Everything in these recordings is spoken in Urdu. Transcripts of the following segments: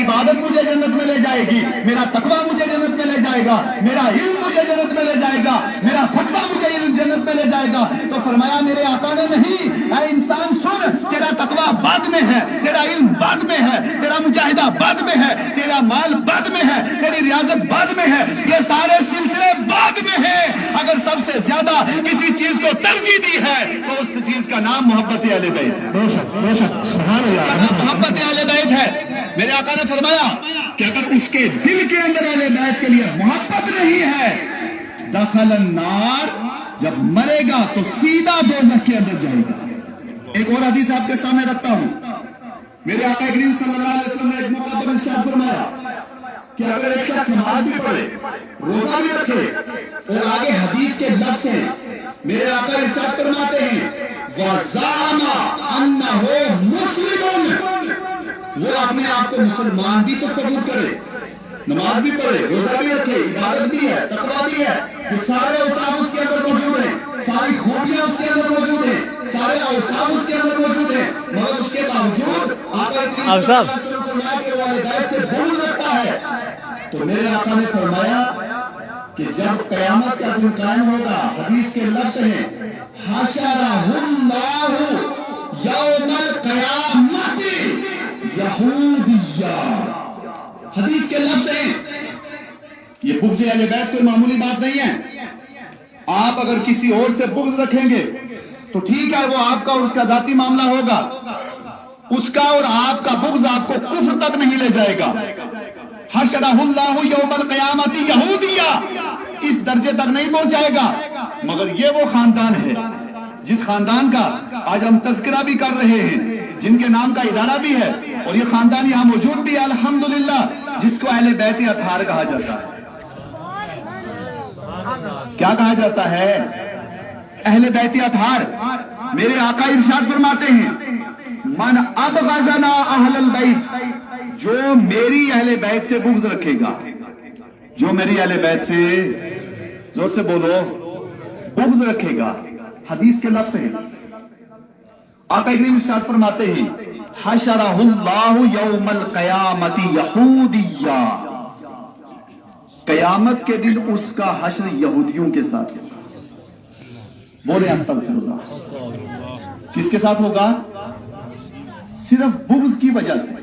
عبادت مجھے جنت میں لے جائے گی، میرا تقویٰ مجھے جنت میں لے جائے گا، میرا علم مجھے جنت میں لے جائے گا، میرا فتویٰ مجھے جنت میں لے جائے گا۔ تو فرمایا میرے آقا نے نہیں، اے انسان سن، تیرا تقویٰ بعد میں ہے، تیرا علم بعد میں ہے، تیرا مجاہدہ بعد میں ہے، تیرا مال بعد میں ہے، تیری ریاضت بعد میں ہے، یہ سارے سلسلے بعد میں ہیں۔ اگر سب سے زیادہ کسی چیز کو ترجیح دی ہے تو اس چیز کا نام محبت اہل بیت ہے، بے شک سبحان اللہ، محبت اہل بیت ہے۔ میرے آقا نے فرمایا کہ اگر اس کے دل کے اندر اہل بیت کے لیے محبت نہیں ہے، دخل النار، جب مرے گا تو سیدھا دوزخ کے اندر جائے گا۔ ایک اور حدیث آپ کے سامنے رکھتا ہوں، میرے آقا کریم صلی اللہ علیہ وسلم نے ایک موقع پر ارشاد فرمایا کہ اگر ایک شخص نماز بھی پڑھے، روزہ بھی رکھے، اور آگے حدیث کے لفظ ہیں، میرے آقا ارشاد فرماتے ہیں وَزَعَمَ أَنَّهُ مُسْلِمٌ، وہ اپنے آپ کو مسلمان بھی تصور کرے، نماز بھی پڑھے، روزہ بھی رکھے، عبادت بھی ہے، تقویٰ بھی ہے، کہ سارے اوصاف اس کے اندر موجود ہیں، ساری خوبیاں اس کے اندر موجود ہیں، سارے اوصاف اس کے اندر موجود ہیں، مگر اس کے باوجود آقا کریم صلی اللہ علیہ وسلم فرمایا کہ وہ اہل بیت سے بغض رکھتا ہے۔ تو میرے آقا نے فرمایا کہ جب قیامت کا دن قائم ہوگا، حدیث کے لفظ ہیں حشرہ اللہ یوم القیامت یہودیہ، حدیث کے لفظ ہیں۔ یہ بغض اہل بیت کوئی معمولی بات نہیں ہے۔ آپ اگر کسی اور سے بغض رکھیں گے تو ٹھیک ہے، وہ آپ کا اور اس کا ذاتی معاملہ ہوگا، اس کا اور آپ کا بغض آپ کو کفر تک نہیں لے جائے گا۔ حشرہ اللہ یوم القیامت یہودیہ، اس درجے تک نہیں پہنچائے گا، مگر یہ وہ خاندان ہے جس خاندان کا آج ہم تذکرہ بھی کر رہے ہیں، جن کے نام کا ادارہ بھی ہے، اور یہ خاندان یہاں موجود بھی ہے الحمدللہ، جس کو اہل بیت اطہار کہا جاتا ہے۔ کیا کہا جاتا ہے؟ اہل بیت اطہار۔ میرے آقا ارشاد فرماتے ہیں من ابغضنا اہل البیت، جو میری اہل بیت سے بغض رکھے گا، جو میری اہل بیت سے، زور سے بولو، بغض رکھے گا، حدیث کے لفظ ہیں، آقا کریم ارشاد فرماتے ہیں حشرہ اللہ یوم القیامت یہودیہ، قیامت کے دن اس کا حشر یہودیوں کے ساتھ ہوگا۔ بولے استغفر اللہ۔ کس کے ساتھ ہوگا؟ صرف بغض کی وجہ سے،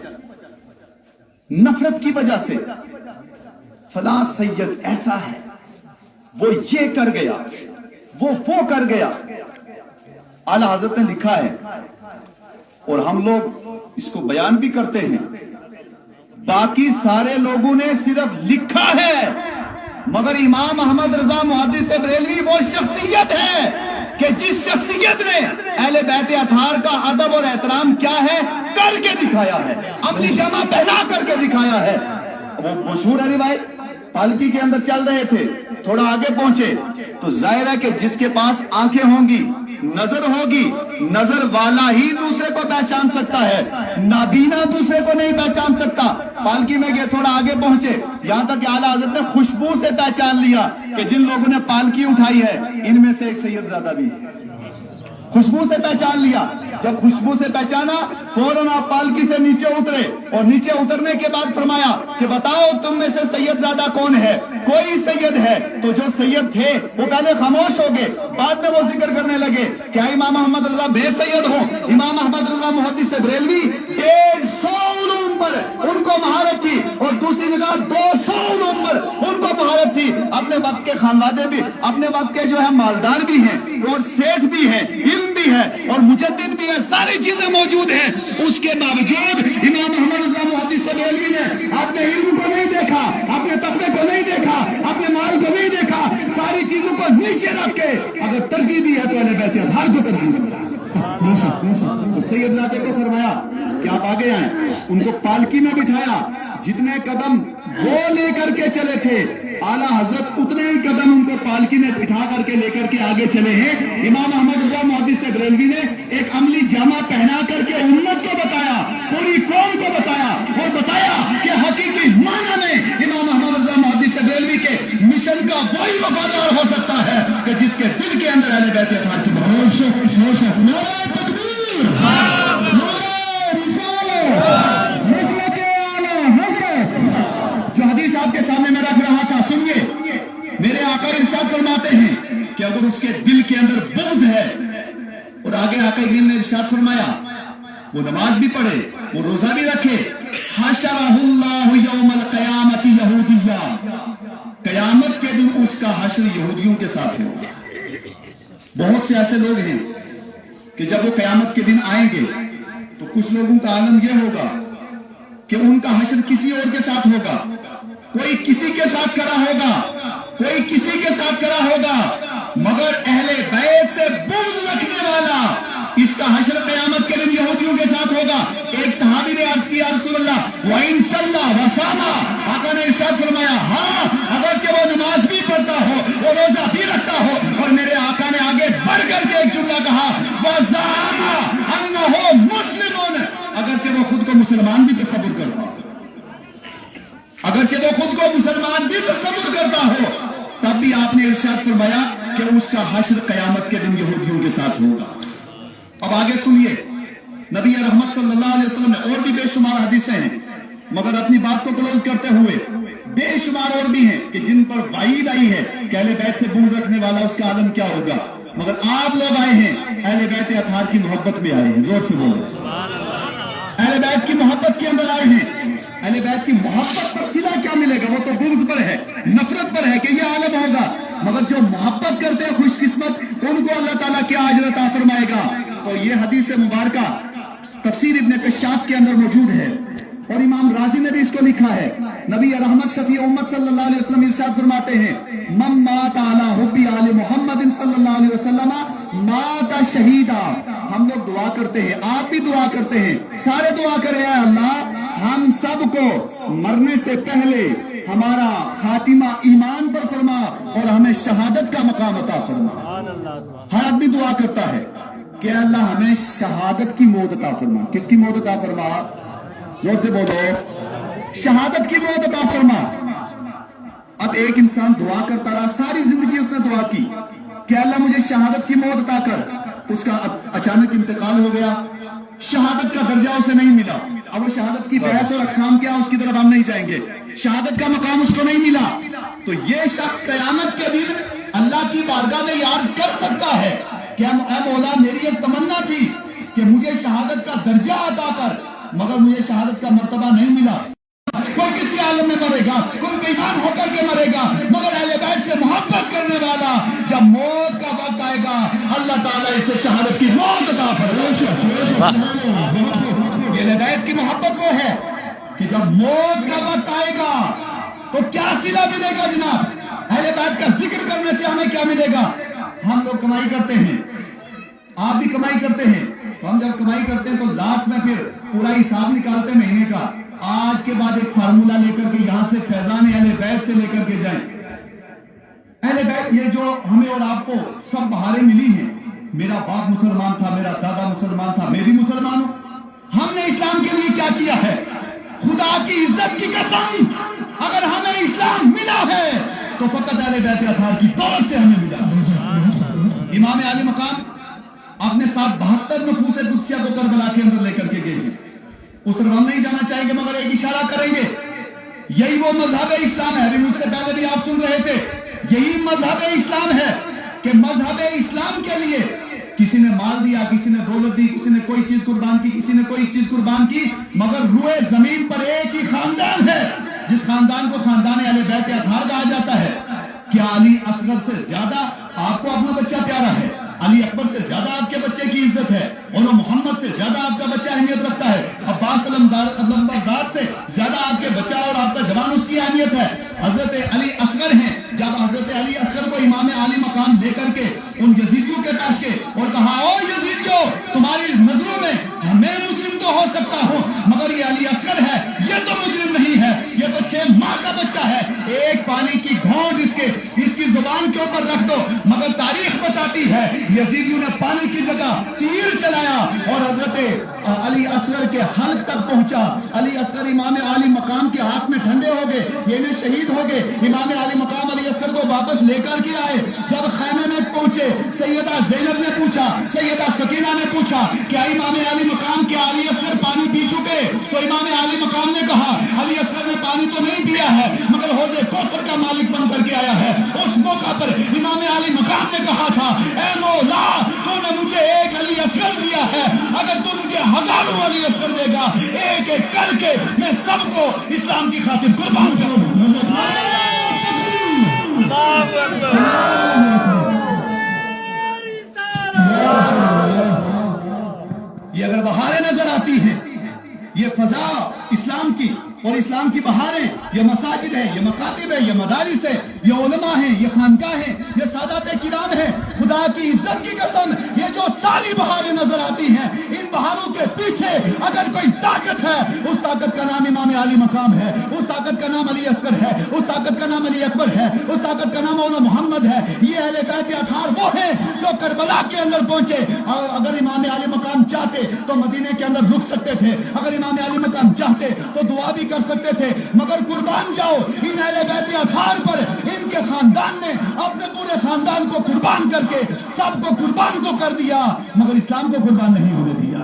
نفرت کی وجہ سے، فلاں سید ایسا ہے، وہ یہ کر گیا، وہ کر گیا۔ اعلی حضرت نے لکھا ہے اور ہم لوگ اس کو بیان بھی کرتے ہیں، باقی سارے لوگوں نے صرف لکھا ہے، مگر امام احمد رضا محدث بریلوی وہ شخصیت ہے کہ جس شخصیت نے اہل بیت اطہار کا ادب اور احترام کیا ہے کر کے دکھایا ہے، عملی جامہ پہنا کر کے دکھایا ہے۔ وہ مشہور ہے روایت، پالکی کے اندر چل رہے تھے، تھوڑا آگے پہنچے تو ظاہر ہے کہ جس کے پاس آنکھیں ہوں گی، نظر ہوگی، نظر والا ہی دوسرے کو پہچان سکتا ہے، نابینا دوسرے کو نہیں پہچان سکتا۔ پالکی میں گئے، تھوڑا آگے پہنچے، یہاں تک کہ اعلیٰ حضرت نے خوشبو سے پہچان لیا کہ جن لوگوں نے پالکی اٹھائی ہے ان میں سے ایک سید زادہ بھی ہے۔ خوشبو سے پہچان لیا، جب خوشبو سے پہچانا فوراً آپ پالکی سے نیچے اترے، اور نیچے اترنے کے بعد فرمایا کہ بتاؤ تم میں سے سید زادہ کون ہے؟ کوئی سید ہے؟ تو جو سید تھے وہ پہلے خاموش ہو گئے، بعد میں وہ ذکر کرنے لگے کیا امام احمد رضا بے سید ہوں؟ امام احمد رضا محدث بریلوی 150 علوم پر ان کو مہارت تھی، اور دوسری جگہ 200 علوم پر ان کو مہارت تھی۔ اپنے وقت کے خانوادے بھی، اپنے وقت کے جو ہے مالدار بھی ہیں، اور سیٹھ بھی ہیں، علم بھی ہے، اور مجدد بھی ہے، ساری چیزیں موجود ہیں، اس کے باوجود امام احمد رضا محدث بریلوی نے اپنے علم کو نہیں دیکھا، اپنے تقوی کو نہیں دیکھا، اپنے مال کو نہیں دیکھا، ساری چیزوں کو نیچے رکھ کے اگر ترجیح دی ہے تو اہل بیت اطہار کو ترجیح دی۔ تو سید زادے کو فرمایا کہ آپ آگے آئیں، ان کو پالکی میں بٹھایا، جتنے قدم وہ لے کر کے چلے تھے اعلیٰ حضرت اتنے ہی قدم ان کو پالکی میں بٹھا کر کے لے کر کے آگے چلے ہیں۔ امام احمد رضا محدث بریلوی نے ایک عملی جامہ پہنا کر کے امت کو بتایا، پوری قوم کو بتایا، اور بتایا کہ حقیقی معنی میں امام احمد رضا محدث بریلوی کے مشن کا وہی وفادار ہو سکتا ہے کہ جس کے دل کے اندر اہل بیت اطہار کی نعرہ تکبیر، نعرہ رسالت، مسلک اعلیٰ حضرت فرماتے ہیں کہ اگر اس کے دل کے اندر بغض ہے، اور آگے آقا کریم نے ارشاد فرمایا وہ نماز بھی پڑھے، وہ روزہ بھی رکھے، حشرہ اللہ یوم القیامت یہودیہ، قیامت کے دن اس کا حشر یہودیوں کے ساتھ ہوگا۔ بہت سے ایسے لوگ ہیں کہ جب وہ قیامت کے دن آئیں گے تو کچھ لوگوں کا عالم یہ ہوگا کہ ان کا حشر کسی اور کے ساتھ ہوگا، کوئی کسی کے ساتھ کھڑا ہوگا، کوئی کسی کے ساتھ کھڑا ہوگا، مگر اہل بیت سے بغض رکھنے والا اس کا حشر قیامت کے دن یہودیوں کے ساتھ ہوگا۔ ایک صحابی نے عرض کیا رسول اللہ وَإِن صَلَّى وَصَامَ، آقا نے ارشاد فرمایا ہاں اگرچہ وہ نماز بھی پڑھتا ہو، وہ روزہ بھی رکھتا ہو، اور میرے آقا نے آگے بڑھ کر کے ایک جملہ کہا وَزَعَمَ أَنَّهُ مُسْلِمٌ، اگرچہ وہ خود کو مسلمان بھی تصور کرتا ہو، اگرچہ وہ خود کو مسلمان بھی تصور کرتا ہو، تب بھی آپ نے ارشاد فرمایا کہ اس کا حشر قیامت کے دن یہودیوں کے ساتھ ہوگا۔ اب آگے سنیے، نبی رحمت صلی اللہ علیہ وسلم نے اور بھی بے شمار حدیثیں ہیں، مگر اپنی بات کو کلوز کرتے ہوئے بے شمار اور بھی ہیں کہ جن پر وعید آئی ہے کہ اہل بیت سے بغض رکھنے والا اس کا عالم کیا ہوگا، مگر آپ لوگ آئے ہیں اہل بیت اطہار کی محبت میں آئے ہیں، زور سے بولیں، اہل بیت کی محبت کے اندر آئے ہیں۔ اہل بیت کی محبت پر صلہ کیا ملے گا؟ وہ تو بغض پر ہے، نفرت پر ہے کہ یہ عالم ہوگا، مگر جو محبت کرتے ہیں خوش قسمت ان کو اللہ تعالیٰ کیا اجر عطا فرمائے گا۔ تو یہ حدیث مبارکہ تفسیر ابن کشاف کے اندر موجود ہے، اور امام رازی نے بھی اس کو لکھا ہے۔ نبی رحمت شفیع امت صلی اللہ علیہ وسلم ارشاد فرماتے ہیں من مات علی حب آل محمد صلی اللہ علیہ وسلم مات شہیدا۔ ہم لوگ دعا کرتے ہیں، آپ بھی دعا کرتے ہیں، سارے دعا کریں اے اللہ ہم سب کو مرنے سے پہلے ہمارا خاتمہ ایمان پر فرما اور ہمیں شہادت کا مقام عطا فرما۔ ہر آدمی دعا کرتا ہے کہ اللہ ہمیں شہادت کی موت عطا فرما۔ کس کی موت عطا فرما؟ زور سے بولو، شہادت کی موت عطا فرما۔ اب ایک انسان دعا کرتا رہا، ساری زندگی اس نے دعا کی کہ اللہ مجھے شہادت کی موت عطا کر، اس کا اچانک انتقال ہو گیا، شہادت کا درجہ اسے نہیں ملا۔ اب وہ شہادت کی بحث اور اقسام کیا اس کی طرف ہم نہیں جائیں گے، شہادت کا مقام اس کو نہیں ملا، تو یہ شخص قیامت کے دن اللہ کی بارگاہ میں یہ عرض کر سکتا ہے کہ اے مولا میری ایک تمنا تھی کہ مجھے شہادت کا درجہ عطا کر، مگر مجھے شہادت کا مرتبہ نہیں ملا۔ کوئی کسی عالم میں مرے گا، کوئی بیمان ہو کر کے مرے گا، مگر اہل بیت سے محبت کرنے والا جب موت کا وقت آئے گا اللہ تعالیٰ اسے شہادت کی موت عطا فرمائے گا۔ یہ اہل بیت کی محبت وہ ہے کہ جب موت کا وقت آئے گا تو کیا صلہ ملے گا جناب؟ اہل بیت کا ذکر کرنے سے ہمیں کیا ملے گا؟ ہم لوگ کمائی کرتے ہیں، آپ بھی کمائی کرتے ہیں، تو ہم جب کمائی کرتے ہیں تو لاسٹ میں پھر پورا حساب نکالتے مہینے کا، آج کے بعد ایک فارمولا لے کر کے یہاں سے فیضان اہل بیت سے لے کر کے جائیں۔ اہل بیت یہ جو ہمیں اور آپ کو سب بہاریں ملی ہیں، میرا باپ مسلمان تھا، میرا دادا مسلمان تھا، میں بھی مسلمان ہوں، ہم نے اسلام کے لیے کیا کیا ہے؟ خدا کی عزت کی قسم اگر ہمیں اسلام ملا ہے تو فقط اہل بیت اطہار کی دولت سے ہمیں ملا۔ امام عالی مقام اپنے ساتھ 72 نفوس قدسیہ کو کربلا کے اندر لے کر کے گئے ہیں، اس طرف ہم نہیں جانا چاہیں گے مگر ایک اشارہ کریں گے، یہی وہ مذہب اسلام ہے۔ ابھی مجھ سے پہلے بھی آپ سن رہے تھے، یہی مذہب اسلام ہے کہ مذہب اسلام کے لیے کسی نے مال دیا، کسی نے دولت دی، کسی نے کوئی چیز قربان کی، کسی نے کوئی چیز قربان کی، مگر روئے زمین پر ایک ہی خاندان ہے جس خاندان کو خاندان اہل بیت اطہار کہا جاتا ہے۔ کیا علی اصغر سے زیادہ آپ کو اپنا بچہ پیارا ہے؟ علی اکبر سے زیادہ آپ کے بچے کی عزت ہے؟ اور محمد سے زیادہ آپ کا بچہ اہمیت رکھتا ہے؟ عباس علمبردار سے زیادہ آپ کے بچہ اور آپ کا جوان اس کی اہمیت ہے؟ حضرت علی اصغر ہیں، جب حضرت علی اصغر کو امام عالی مقام لے کر کے ان یزیدیوں کے پاس گئے اور کہا او یزیدیوں تمہاری نظروں میں میں مجرم تو ہو سکتا ہوں مگر یہ علی اصغر ہے یہ تو مجرم نہیں ہے، یہ تو 6 ماہ کا بچہ ہے، ایک پانی کی گھونٹ اس کی زبان کے اوپر رکھ دو، مگر تاریخ بتاتی ہے یزیدیوں نے پانی کی جگہ تیر چلایا اور حضرت علی اصغر کے حلق تک پہنچا۔ علی اصغر امام عالی مقام کے ہاتھ میں ٹھنڈے ہو گئے، یہ شہید ہو گئے۔ امام عالی مقام علی اصغر کو واپس لے کر کے آئے، جب خیمے میں پہنچے سیدہ زینب نے پوچھا، سیدہ سکینہ نے پوچھا کیا امام عالی مقام کے علی اصغر پانی پی چکے؟ تو امام عالی مقام نے کہا علی اصغر نے پانی تو نہیں پیا ہے مگر حوض کوثر کا مالک بن کر کے آیا ہے۔ اس موقع پر امام عالی علی اصغر دے گا، ایک ایک کر کے میں سب کو اسلام کی خاطر قربان کروں گا۔ یہ اگر بہاریں نظر آتی ہیں، یہ فضا اسلام کی اور اسلام کی بہاریں، یہ مساجد ہے، یہ مکاتب ہے، یہ مدارس ہے، یہ علماء ہیں، یہ خانقاہ ہیں، یہ سادات کرام ہیں، خدا کی عزت کی قسم یہ جو ساری بہاریں نظر آتی ہیں، ان بہاروں کے پیچھے اگر کوئی طاقت ہے، اس طاقت کا نام امام علی مقام ہے، اس طاقت کا نام علی اصغر ہے، اس طاقت کا نام علی اکبر ہے، اس طاقت کا نام مولانا محمد ہے۔ یہ اہل بیت اطہار وہ ہیں جو کربلا کے اندر پہنچے۔ اگر امام علی مقام چاہتے تو مدینے کے اندر رک سکتے تھے، اگر امام علی مقام چاہتے تو دعا بھی کر سکتے تھے، مگر قربان جاؤ ان اہل بیت اطہار پر۔ ان کے خاندان نے اپنے پورے خاندان کو قربان کر کے سب کو قربان تو کر دیا، مگر اسلام کو قربان نہیں ہونے دیا۔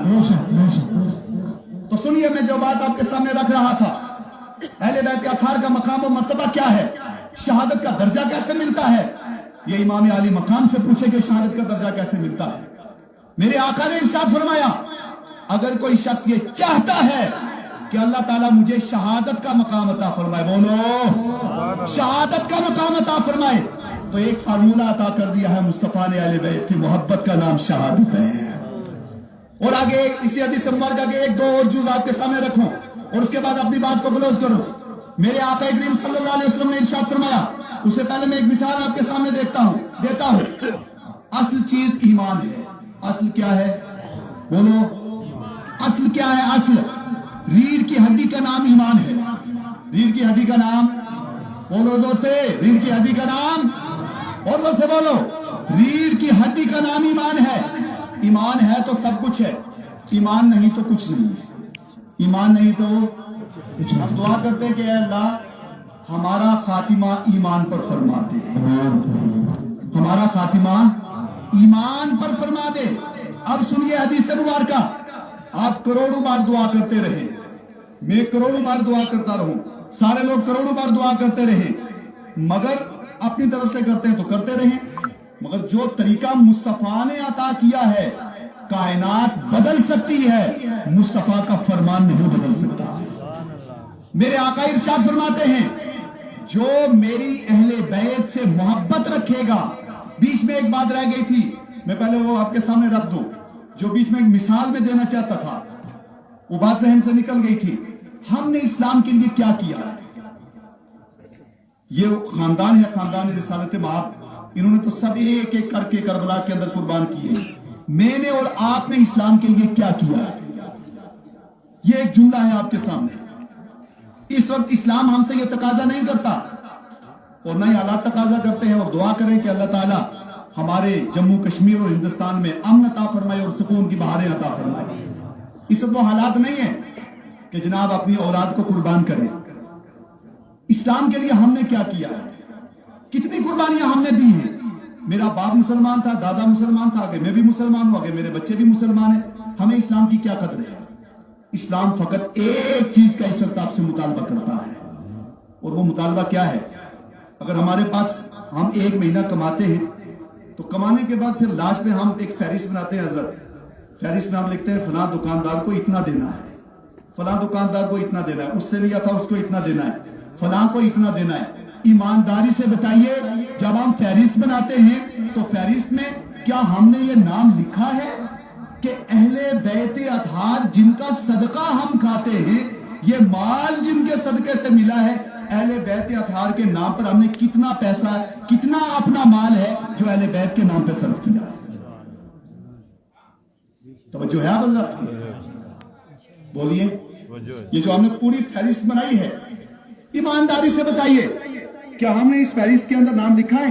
تو سنیے، میں جو بات آپ کے سامنے رکھ رہا تھا، اہل بیت اطہار کا مقام و مرتبہ کیا ہے، شہادت کا درجہ کیسے ملتا ہے، یہ امام علی مقام سے پوچھے کہ شہادت کا درجہ کیسے ملتا ہے۔ میرے آقا نے ارشاد فرمایا، اگر کوئی شخص یہ چاہتا ہے کہ اللہ تعالیٰ مجھے شہادت کا مقام عطا فرمائے، بولو شہادت کا مقام عطا فرمائے، تو ایک فارمولہ عطا کر دیا ہے مصطفیٰ نے، اہل بیت کی محبت کا نام شہادت ہے۔ اور آگے اسی حدیث مبارکہ کے ایک دو اور جز آپ کے سامنے رکھوں اور اس کے بعد اپنی بات کو کلوز کروں۔ میرے آقا کریم صلی اللہ علیہ وسلم نے ارشاد فرمایا، اس سے پہلے میں ایک مثال آپ کے سامنے دیتا ہوں۔ اصل چیز ایمان ہے۔ اصل کیا ہے، بولو اصل کیا ہے؟ اصل ریڑھ کی ہڈی کا نام ایمان ہے۔ ریڑھ کی ہڈی کا نام، بولو زور سے، ریڑھ کی ہڈی کا نام، اور زور سے بولو، ریڑھ کی ہڈی کا نام ایمان ہے۔ ایمان ہے تو سب کچھ ہے، ایمان نہیں تو کچھ نہیں ہے۔ ایمان نہیں تو کچھ نہیں۔ ہم دعا کرتے کہ اے اللہ ہمارا خاتمہ ایمان پر فرما دے، ہمارا خاتمہ ایمان پر فرما دے۔ اب سنیے حدیث مبارکہ، آپ کروڑوں بار دعا کرتے رہے، میں کروڑوں بار دعا کرتا رہوں، سارے لوگ کروڑوں بار دعا کرتے رہے، مگر اپنی طرف سے کرتے ہیں تو کرتے رہیں، مگر جو طریقہ مصطفیٰ نے عطا کیا ہے، کائنات بدل سکتی ہے، مصطفیٰ کا فرمان نہیں بدل سکتا۔ میرے آقا ارشاد فرماتے ہیں، جو میری اہل بیت سے محبت رکھے گا۔ بیچ میں ایک بات رہ گئی تھی، میں پہلے وہ آپ کے سامنے رکھ دوں، جو بیچ میں ایک مثال میں دینا چاہتا تھا، وہ بات ذہن سے نکل گئی تھی۔ ہم نے اسلام کے لیے کیا کیا ہے؟ یہ خاندان ہے، خاندان رسالت مآب، انہوں نے تو سب ایک ایک کر کے کربلا کے اندر قربان کیے۔ میں نے اور آپ نے اسلام کے لیے کیا کیا ہے؟ یہ ایک جملہ ہے آپ کے سامنے۔ اس وقت اسلام ہم سے یہ تقاضا نہیں کرتا اور نہ ہی حالات تقاضا کرتے ہیں، اور دعا کریں کہ اللہ تعالیٰ ہمارے جموں کشمیر اور ہندوستان میں امن عطا فرمائے اور سکون کی بہاریں عطا فرمائے۔ اس وقت وہ حالات نہیں ہیں کہ جناب اپنی اولاد کو قربان کریں۔ اسلام کے لیے ہم نے کیا کیا ہے؟ کتنی قربانیاں ہم نے دی ہیں۔ میرا باپ مسلمان تھا، دادا مسلمان تھا، آگے میں بھی مسلمان ہوں، آگے میرے بچے بھی مسلمان ہیں۔ ہمیں اسلام کی کیا قدر ہے؟ اسلام فقط ایک چیز کا اس وقت آپ سے مطالبہ کرتا ہے، اور وہ مطالبہ کیا ہے؟ اگر ہمارے پاس ہم ایک مہینہ کماتے ہیں تو کمانے کے بعد پھر لاسٹ میں ہم ایک فہرست بناتے ہیں، حضرت فہرست نام لکھتے ہیں، فلاں دکاندار کو اتنا دینا ہے، فلاں دکاندار کو اتنا دینا ہے، اس سے لیا تھا اس کو اتنا دینا ہے، فلاں کو اتنا دینا ہے۔ ایمانداری سے بتائیے، جب ہم فہرست بناتے ہیں تو فہرست میں کیا ہم نے یہ نام لکھا ہے کہ اہل بیت اطہار جن کا صدقہ ہم کھاتے ہیں، یہ مال جن کے صدقے سے ملا ہے، اہل بیت اطہار کے نام پر ہم نے کتنا پیسہ، کتنا اپنا مال ہے جو اہل بیت کے نام پہ صرف کیا ہے؟ توجہ ہے آپ حضرات؟ بولیے، یہ جو ہم نے پوری فہرست بنائی ہے، ایمانداری سے بتائیے کیا ہم نے اس فہرست کے اندر نام لکھا ہے؟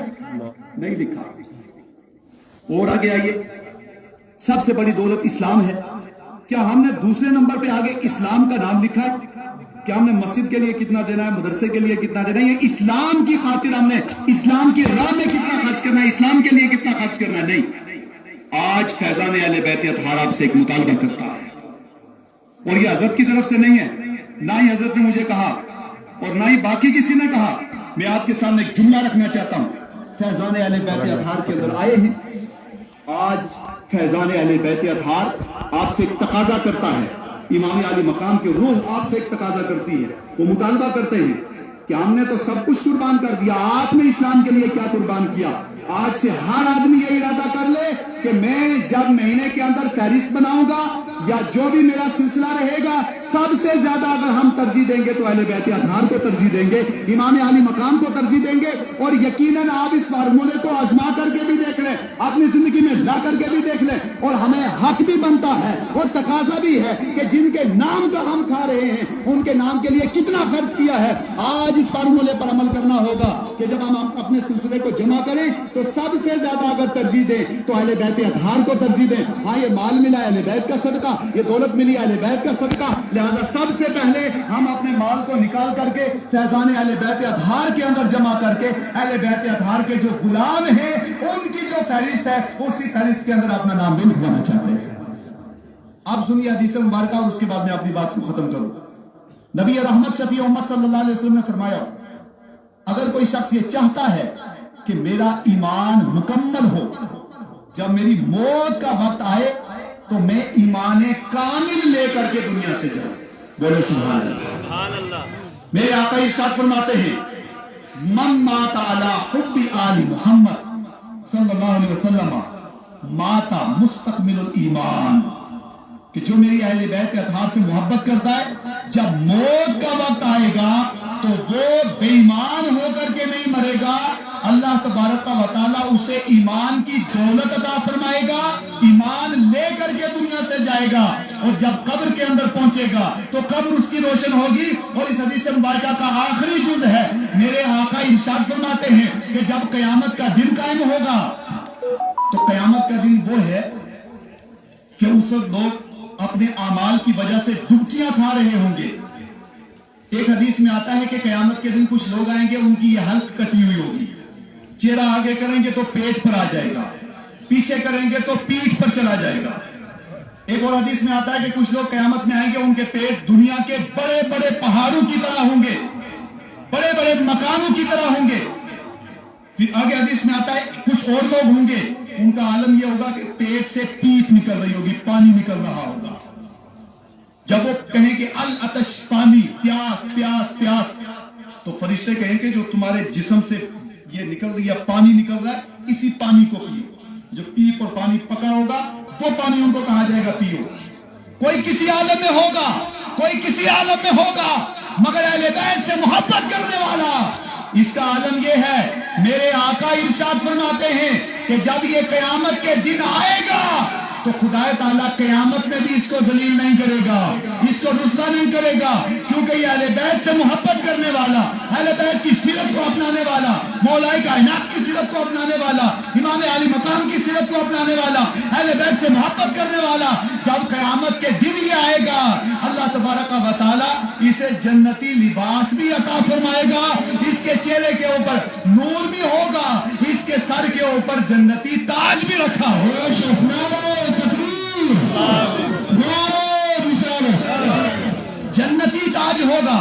نہیں لکھا۔ اور آگے آئیے، سب سے بڑی دولت اسلام ہے، کیا ہم نے دوسرے نمبر پہ آگے اسلام کا نام لکھا ہے؟ کیا ہم نے مسجد کے لیے کتنا دینا ہے، مدرسے کے لیے کتنا دینا ہے، یہ اسلام کی خاطر ہم نے اسلام کی راہ میں کتنا خرچ کرنا ہے، اسلام کے لیے کتنا خرچ کرنا ہے؟ نہیں۔ آج فیضان اہل بیت اطہار آپ سے ایک مطالبہ کرتا ہے، اور یہ حضرت کی طرف سے نہیں ہے، نہ ہی حضرت نے مجھے کہا اور نہ ہی باقی کسی نے کہا۔ میں آپ کے سامنے ایک جملہ رکھنا چاہتا ہوں، فیضان اہل بیت اطہار کے اندر آئے ہیں۔ آج فیضان اہل بیت اطہار آپ سے ایک تقاضا کرتا ہے امام علی مقام کی روح آپ سے ایک تقاضا کرتی ہے، وہ مطالبہ کرتے ہیں کہ ہم نے تو سب کچھ قربان کر دیا، آپ نے اسلام کے لیے کیا قربان کیا؟ آج سے ہر آدمی یہ ارادہ کر لے کہ میں جب مہینے کے اندر فہرست بناؤں گا یا جو بھی میرا سلسلہ رہے گا، سب سے زیادہ اگر ہم ترجیح دیں گے تو اہل بیت اطہار کو ترجیح دیں گے، امام علی مقام کو ترجیح دیں گے۔ اور یقیناً آپ اس فارمولے کو آزما کر کے بھی دیکھ لیں، اپنی زندگی میں لا کر کے بھی دیکھ لیں، اور ہمیں حق بھی بنتا ہے اور تقاضا بھی ہے کہ جن کے نام کا ہم کھا رہے ہیں ان کے نام کے لیے کتنا خرچ کیا ہے۔ آج اس فارمولے پر عمل کرنا ہوگا کہ جب ہم اپنے سلسلے کو جمع کریں تو سب سے زیادہ اگر ترجیح دیں تو اہل بیت اطہار کو ترجیح دیں۔ ہاں، یہ مال ملا اہل بیت کا صدقہ، یہ دولت ملی اہل بیت کا صدقہ، لہذا سب سے پہلے ہم اپنے مال کو نکال کر کے فیضان اہل بیت اطہار کے اندر جمع کر کے اہل بیت اطہار کے جو غلام ہیں ان کی جو فہرست ہے اسی فہرست کے اندر اپنا نام بھی لکھوانا چاہتے ہیں۔ اب سنیے حدیث مبارکہ اور اس کے بعد میں اپنی بات کو ختم کروں۔ نبی رحمت شفیع امت صلی اللہ علیہ وسلم نے فرمایا، اگر کوئی شخص یہ چاہتا ہے کہ میرا ایمان مکمل ہو، جب میری موت کا وقت آئے تو میں ایمان کامل لے کر کے دنیا سے جاؤں، بولو سبحان اللہ۔ میرے آقا ارشاد فرماتے ہیں، من مات علی حب آل محمد صلی اللہ علیہ وسلم مات مستقمل الایمان، کہ جو میری اہل بیت اطہار سے محبت کرتا ہے جب موت کا وقت آئے گا تو وہ بے ایمان ہو کر کے نہیں مرے گا، اللہ تبارک و تعالیٰ اسے ایمان کی دولت عطا فرمائے گا، ایمان لے کر کے دنیا سے جائے گا، اور جب قبر کے اندر پہنچے گا تو قبر اس کی روشن ہوگی۔ اور اس حدیث مبارکہ کا آخری جز ہے، میرے آقا ارشاد فرماتے ہیں کہ جب قیامت کا دن قائم ہوگا تو قیامت کا دن وہ ہے کہ اس وقت لوگ اپنے اعمال کی وجہ سے ڈبکیاں کھا رہے ہوں گے۔ ایک حدیث میں آتا ہے کہ قیامت کے دن کچھ لوگ آئیں گے، ان کی یہ حلق کٹی ہوئی ہوگی، چہرہ آگے کریں گے تو پیٹ پر آ جائے گا، پیچھے کریں گے تو پیٹھ پر چلا جائے گا۔ ایک اور حدیث میں آتا ہے کہ کچھ لوگ قیامت میں آئیں گے، ان کے پیٹ دنیا کے بڑے بڑے پہاڑوں کی طرح ہوں گے، بڑے بڑے مکانوں کی طرح ہوں گے۔ پھر آگے حدیث میں آتا ہے کچھ اور لوگ ہوں گے، ان کا عالم یہ ہوگا کہ پیٹ سے پیپ نکل رہی ہوگی، پانی نکل رہا ہوگا۔ جب وہ کہیں کہ العطش، پانی، پیاس پیاس پیاس، تو فرشتے کہیں کہ جو تمہارے جسم سے یہ نکل رہی ہے، پانی نکل رہا ہے، اسی پانی کو پیو۔ جو پیپ اور پانی پکا ہوگا وہ پانی ان کو کہا جائے گا پیو۔ کوئی کسی عالم میں ہوگا، کوئی کسی عالم میں ہوگا، مگر اہل بیت سے محبت کرنے والا، اس کا عالم یہ ہے۔ میرے آقا ارشاد فرماتے ہیں کہ جب یہ قیامت کے دن آئے گا تو خدا تعالیٰ قیامت میں بھی اس کو ذلیل نہیں کرے گا، اس کو رسوا نہیں کرے گا، کیونکہ یہ اہل بیت سے محبت کرنے والا، اہل بیت کی سیرت کو اپنانے والا، مولا کائنات کی سیرت کو اپنانے والا، امام علی مقام کی سیرت کو اپنانے والا، اہل بیت سے محبت کرنے والا، جب قیامت کے دن یہ آئے گا اللہ تبارک و تعالیٰ اسے جنتی لباس بھی عطا فرمائے گا، اس کے چہرے کے اوپر نور بھی ہوگا، اس کے سر کے اوپر جنتی تاج بھی رکھا ہوگا۔ جنتی تاج ہوگا،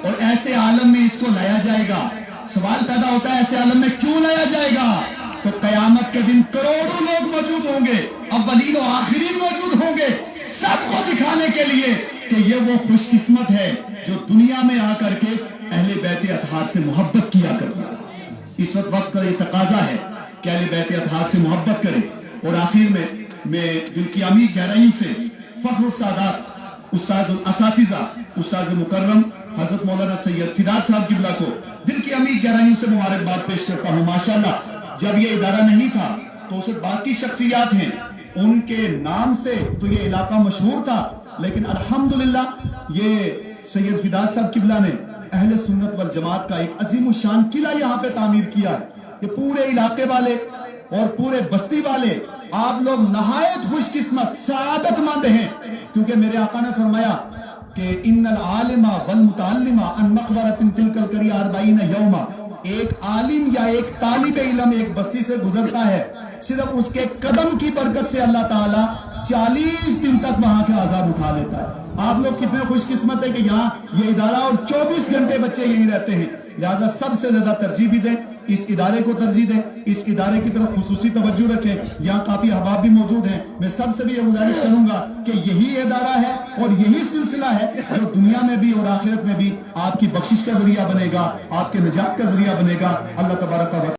اور ایسے عالم میں اس کو لایا جائے گا۔ سوال پیدا ہوتا ہے ایسے عالم میں کیوں لایا جائے گا؟ تو قیامت کے دن کروڑوں لوگ موجود ہوں گے، اولین و آخرین موجود ہوں گے، سب کو دکھانے کے لیے کہ یہ وہ خوش قسمت ہے جو دنیا میں آ کر کے اہل بیت اطہار سے محبت کیا کرتا ہے۔ اس وقت کا یہ تقاضا ہے کہ اہل بیت اطہار سے محبت کریں۔ اور آخر میں دل کی عمیق گہرائیوں سے فخر السادات استاد الاساتذہ، استاد مکرم حضرت مولانا سید فداد صاحب قبلہ کو دل کی عمیق گہرائیوں سے مبارکباد پیش کرتا ہوں۔ ماشاءاللہ جب یہ ادارہ نہیں تھا تو اس وقت باقی شخصیات ہیں، ان کے نام سے تو یہ علاقہ مشہور تھا، لیکن الحمدللہ یہ سید فداد صاحب قبلہ نے اہل سنت والجماعت کا ایک عظیم الشان قلعہ یہاں پہ تعمیر کیا ہے۔ یہ پورے علاقے والے اور پورے بستی والے آپ لوگ نہایت خوش قسمت سعادت مند ہیں، کیونکہ میرے آقا نے فرمایا کہ ان العالم والمتعلم عن مقبرۃ تلک القریہ 40 یوما، ایک عالم یا ایک طالب علم ایک بستی سے گزرتا ہے، صرف اس کے قدم کی برکت سے اللہ تعالیٰ 40 دن تک وہاں کے عذاب اٹھا لیتا ہے. آپ لوگ کتنے خوش قسمت ہیں کہ یہاں یہ ادارہ اور 24 گھنٹے بچے یہیں رہتے ہیں. لہٰذا سب سے زیادہ ترجیح بھی دیں, اس ادارے کو ترجیح دیں, اس ادارے کی طرف خصوصی توجہ رکھیں. یہاں کافی احباب بھی موجود ہیں. میں سب سے بھی یہ گزارش کروں گا کہ یہی ادارہ ہے اور یہی سلسلہ ہے جو دنیا میں بھی اور آخرت میں بھی آپ کی بخشش کا ذریعہ بنے گا, آپ کے نجات کا ذریعہ بنے گا. اللہ تبارک و تعالی